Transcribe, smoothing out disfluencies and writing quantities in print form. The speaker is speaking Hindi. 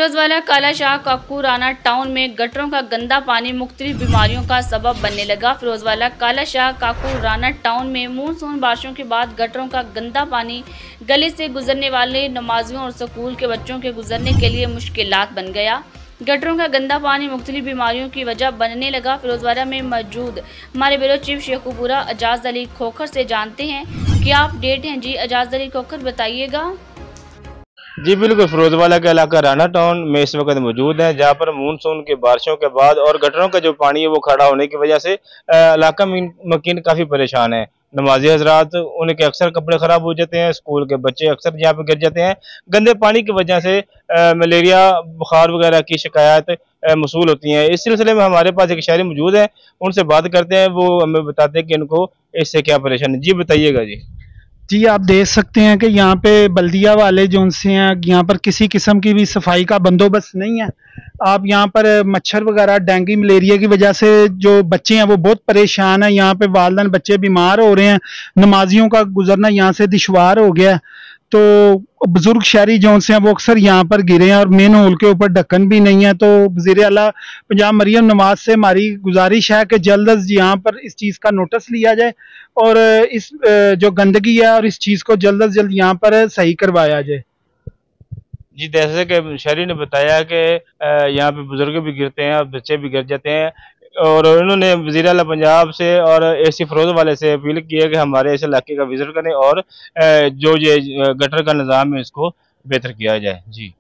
फिरोजवाला काला शाह काकू राना टाउन में गटरों का गंदा पानी मुख्तलिफ बीमारियों का सबब बनने लगा। फिरोजवाला काला शाह काकू राना टाउन में मानसून बारिशों के बाद गटरों का गंदा पानी गली से गुजरने वाले नमाजियों और स्कूल के बच्चों के गुजरने के लिए मुश्किलात बन गया। गटरों का गंदा पानी मुख्तलिफ बीमारियों की वजह बनने लगा। फिरोजवाला में मौजूद हमारे ब्यूरो चीफ शेखुपुरा एजाज अली खोखर से जानते हैं क्या अपडेट हैं। जी एजाज अली खोखर बताइएगा। जी बिल्कुल, फिरोजवाला का इलाका राना टाउन में इस वक्त मौजूद है, जहाँ पर मानसून के बारिशों के बाद और गटरों का जो पानी है वो खड़ा होने की वजह से इलाका मकीन काफ़ी परेशान है। नमाजी हजरात, उनके अक्सर कपड़े ख़राब हो जाते हैं, स्कूल के बच्चे अक्सर यहाँ पे गिर जाते हैं। गंदे पानी की वजह से मलेरिया बुखार वगैरह की शिकायत मौसूल होती हैं। इस सिलसिले में हमारे पास एक शहरी मौजूद है, उनसे बात करते हैं, वो हमें बताते हैं कि इनको इससे क्या परेशानी। जी बताइएगा। जी, आप देख सकते हैं कि यहाँ पे बल्दिया वाले जो उनसे हैं, यहाँ पर किसी किस्म की भी सफाई का बंदोबस्त नहीं है। आप यहाँ पर मच्छर वगैरह डेंगू मलेरिया की वजह से जो बच्चे हैं वो बहुत परेशान हैं। यहाँ पे वालिदैन बच्चे बीमार हो रहे हैं, नमाजियों का गुजरना यहाँ से दुश्वार हो गया है। तो बुजुर्ग शहरी जो से हैं वो अक्सर यहाँ पर गिरे हैं और मेन होल के ऊपर ढक्कन भी नहीं है। तो वज़ीर आला पंजाब मरियम नवाज से हमारी गुजारिश है कि जल्द अज यहाँ पर इस चीज़ का नोटिस लिया जाए और इस जो गंदगी है और इस चीज़ को जल्द अज जल्द यहाँ पर सही करवाया जाए। जी, जैसे कि शहरी ने बताया कि यहाँ पे बुजुर्ग भी गिरते हैं और बच्चे भी गिर जाते हैं, और उन्होंने वज़ीर आला पंजाब से और एसी फिरोजवाले से अपील की है कि हमारे इस इलाके का विजिट करें और जो ये गटर का निज़ाम है इसको बेहतर किया जाए। जी।